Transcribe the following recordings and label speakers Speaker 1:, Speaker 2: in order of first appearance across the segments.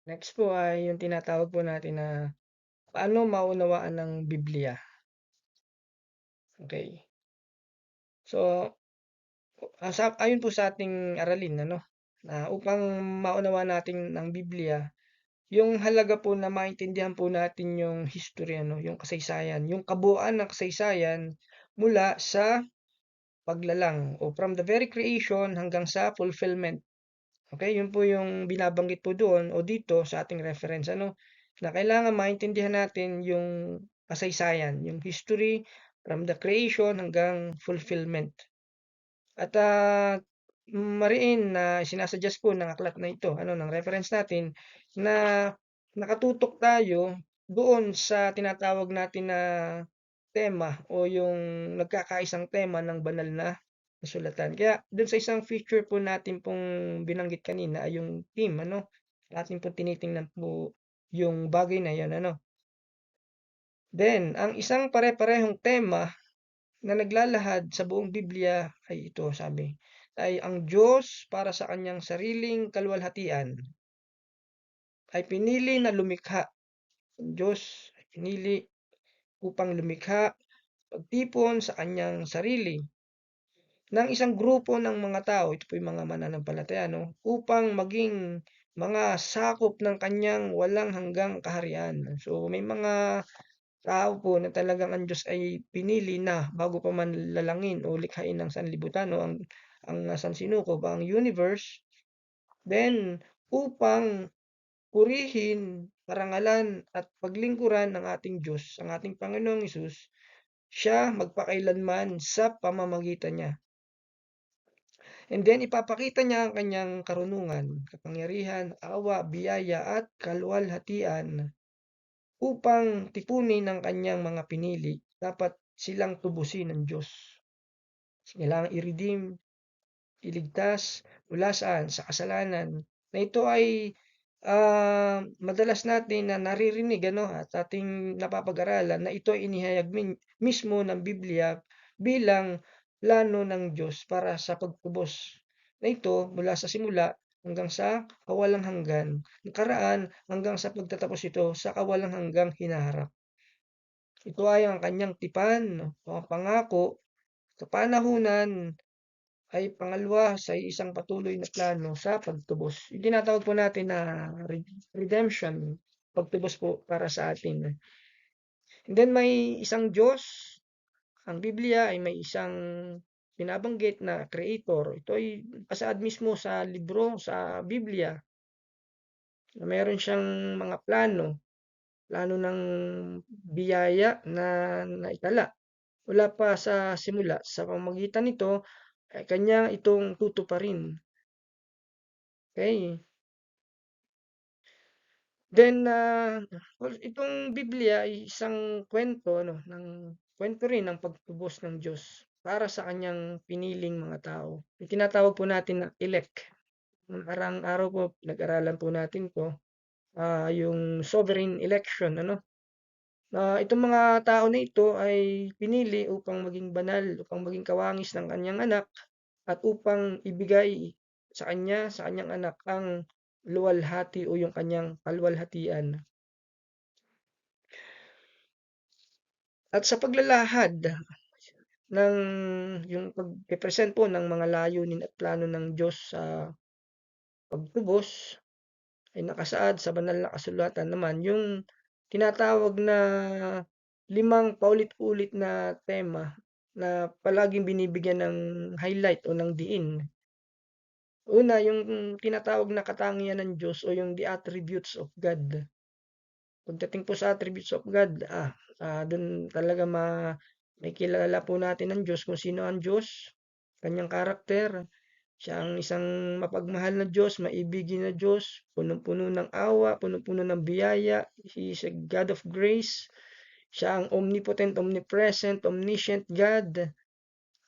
Speaker 1: Next po ay yung tinatawag po natin na paano maunawaan ng Biblia. Okay. So, ayon po sa ating aralin ano, na upang maunawaan natin ng Biblia, yung halaga po na maintindihan po natin yung history ano, yung kasaysayan, yung kabuuan ng kasaysayan mula sa paglalang o from the very creation hanggang sa fulfillment. Okay, yun po yung binabanggit po doon o dito sa ating reference ano, na kailangan maintindihan natin yung kasaysayan, yung history from the creation hanggang fulfillment. At, mariin na sina-suggest po ng aklat na ito ano, ng reference natin na nakatutok tayo doon sa tinatawag natin na tema o yung nagkakaisang tema ng banal na kasulatan. Kaya dun sa isang feature po natin pong binanggit kanina ay yung theme ano, atin pong tinitingnan po yung bagay na yun ano. Then ang isang pare-parehong tema na naglalahad sa buong Biblia ay ito sabi, ay ang Diyos para sa kanyang sariling kaluwalhatian ay pinili na lumikha. Ang Diyos ay pinili upang lumikha, pagtipon sa kanyang sarili ng isang grupo ng mga tao, ito po yung mga mananampalataya, no, upang maging mga sakop ng kanyang walang hanggang kaharian. So may mga tao po na talagang ang Diyos ay pinili na bago pa man lalangin o likhain ng sanlibutan o ang sansinuko ba ang universe, then upang purihin, parangalan at paglingkuran ng ating Diyos, ang ating Panginoong Hesus, siya magpakailanman sa pamamagitan niya. And then ipapakita niya ang kanyang karunungan, kapangyarihan, awa, biyaya at kaluwalhatian upang tipunin ng kanyang mga pinili. Dapat silang tubusin ng Diyos. Kailangang i-redeem, iligtas mula saan? Sa kasalanan. Na ito ay madalas natin na naririnig ano, at ating napapag-aralan na ito ay inihayag mismo ng Biblia bilang plano ng Diyos para sa pagtubos na ito mula sa simula hanggang sa kawalang hanggan, nakaraan hanggang sa pagtatapos ito sa kawalang hanggang hinaharap. Ito ay ang kanyang tipan o pangako sa panahunan ay pangalawa sa isang patuloy na plano sa pagtubos. Yung tinatawag po natin na redemption, pagtubos po para sa atin. And then may isang Diyos, ang Biblia ay may isang binabanggit na creator. Ito ay pasaad mismo sa libro, sa Biblia, na mayroon siyang mga plano, plano ng biyaya na naitala. Wala pa sa simula, sa pamamagitan nito, ay kanya itong tutuparin. Okay. Then, well, itong Biblia ay isang kwento ano, kwento rin ng pagtubos ng Diyos para sa kanyang piniling mga tao. Yung tinatawag po natin na elect. Nung nakarang araw po, nag-aralan po natin 'to, yung sovereign election ano, na itong mga tao na ito ay pinili upang maging banal, upang maging kawangis ng kanyang anak at upang ibigay sa kanyang anak ang luwalhati o yung kanyang kaluwalhatian. At sa paglalahad ng yung pagpe-present po ng mga layunin at plano ng Diyos sa pagtubos ay nakasaad sa banal na kasulatan naman yung tinatawag na limang paulit-ulit na tema na palaging binibigyan ng highlight o ng diin. Una, yung tinatawag na katangian ng Diyos o yung the attributes of God. Pagdating po sa attributes of God, dun talaga makikilala po natin ang Diyos kung sino ang Diyos, kanyang karakter. Siya ang isang mapagmahal na Diyos, maibigin na Diyos, punong-puno ng awa, punong-puno ng biyaya. He is a God of grace. Siya ang omnipotent, omnipresent, omniscient God.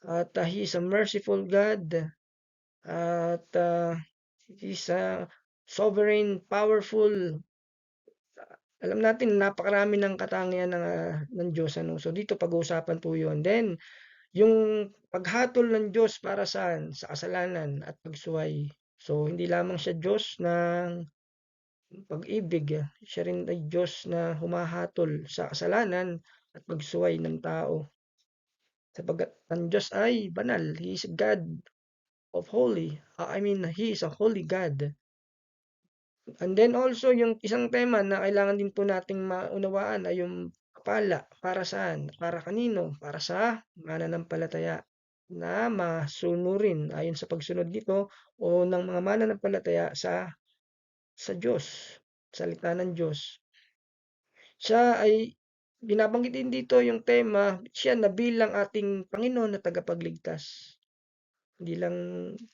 Speaker 1: At He is a merciful God. At He is a sovereign, powerful. Alam natin napakarami ng katangian ng Diyos ano. So dito pag-uusapan po 'yon. Then yung paghatol ng Diyos para saan? Sa kasalanan at pagsuway. So hindi lamang siya Diyos ng pag-ibig. Siya rin ay Diyos na humahatol sa kasalanan at pagsuway ng tao. Sapagkat ang Diyos ay banal. He is God of holy. I mean, He is a holy God. And then also, yung isang tema na kailangan din po nating maunawaan ay yung kapala. Para saan? Para kanino? Para sa mananampalataya na masunurin ayon sa pagsunod nito o ng mga mananampalataya sa Diyos, salita ng Diyos. Siya ay binabanggit din dito yung tema, siya na bilang ating Panginoon na tagapagligtas. Hindi lang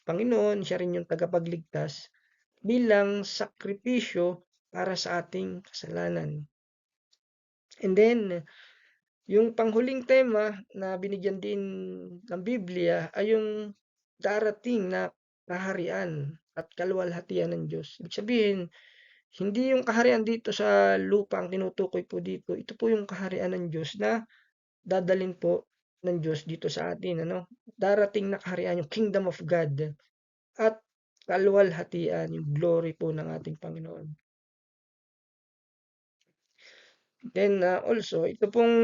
Speaker 1: Panginoon, siya rin yung tagapagligtas bilang sakripisyo para sa ating kasalanan. And then, yung panghuling tema na binigyan din ng Biblia ay yung darating na kaharian at kaluwalhatian ng Diyos. Ibig sabihin, hindi yung kaharian dito sa lupa ang tinutukoy po dito. Ito po yung kaharian ng Diyos na dadalhin po ng Diyos dito sa atin. Darating na kaharian, yung kingdom of God at kaluwalhatian, yung glory po ng ating Panginoon. Then also, ito pong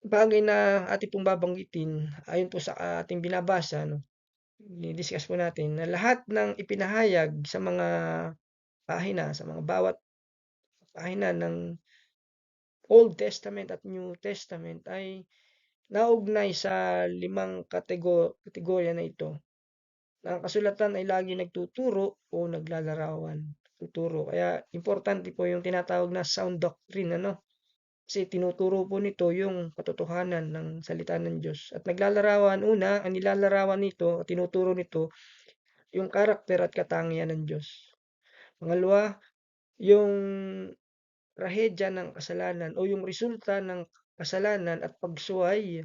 Speaker 1: bagay na ating pong babanggitin, ayon po sa ating binabasa, i-discuss po natin na lahat ng ipinahayag sa mga pahina, sa mga bawat pahina ng Old Testament at New Testament ay naugnay sa limang kategorya na ito. Ang kasulatan ay lagi nagtuturo o naglalarawan. Tuturo. Kaya importante po yung tinatawag na sound doctrine, Kasi tinuturo po nito yung katotohanan ng salita ng Diyos. At naglalarawan, ang nilalarawan nito, at tinuturo nito, yung karakter at katangian ng Diyos. Pangalawa, yung trahedya ng kasalanan o yung resulta ng kasalanan at pagsuway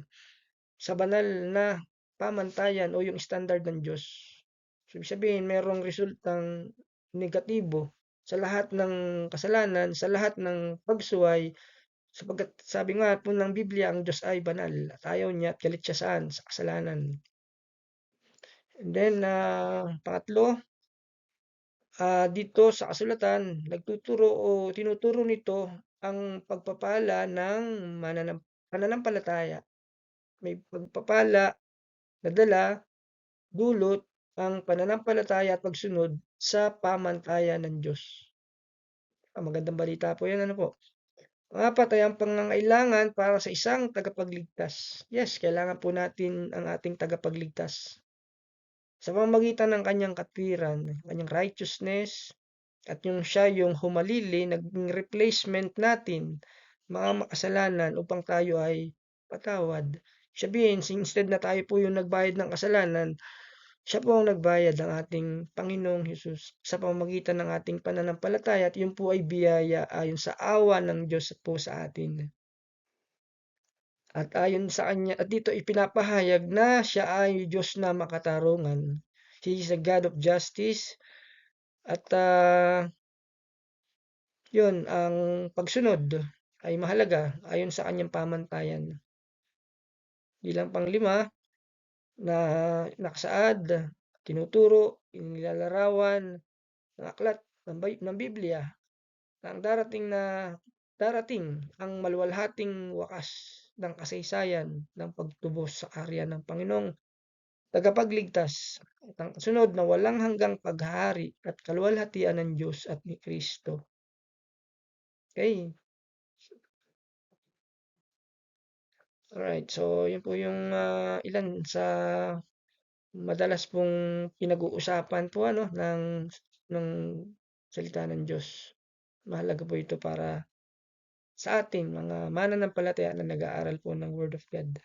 Speaker 1: sa banal na pamantayan o yung standard ng Diyos. So, ibig sabihin, merong resultang negatibo sa lahat ng kasalanan, sa lahat ng pagsuway, sapagkat sabi nga po ng Biblia, ang Diyos ay banal at ayaw niya at galit siya sa kasalanan. And then, pangatlo, dito sa kasulatan, nagtuturo o tinuturo nito ang pagpapala ng pananampalataya. May pagpapala na dala, dulot ang pananampalataya at pagsunod sa pamantayan ng Diyos. Magandang balita po yan, po. Pangapat ay ang pangangailangan para sa isang tagapagligtas. Yes, kailangan po natin ang ating tagapagligtas. Sa pamamagitan ng kanyang katwiran, kanyang righteousness, at siya yung humalili, naging replacement natin, mga makasalanan upang tayo ay patawad. Sabihin, instead na tayo po yung nagbayad ng kasalanan, siya po ang nagbayad ng ating Panginoong Hesus sa pamamagitan ng ating pananampalataya at yun po ay biyaya ayon sa awa ng Diyos po sa atin. At ayon sa kanya, at dito ipinapahayag na siya ay Diyos na makatarungan. He is a God of justice. At yun, ang pagsunod ay mahalaga ayon sa kanyang pamantayan. Bilang panglima, na nakasaad, tinuturo, inilalarawan ng aklat ng Biblia na ang darating ang maluwalhating wakas ng kasaysayan ng pagtubos sa karya ng Panginoong tagapagligtas at ang sunod na walang hanggang paghahari at kaluwalhatian ng Diyos at ni Kristo. Okay. Alright, so yun po yung ilan sa madalas pong pinag-uusapan po ng salita ng Diyos. Mahalaga po ito para sa ating mga mananampalataya na nag-aaral po ng Word of God.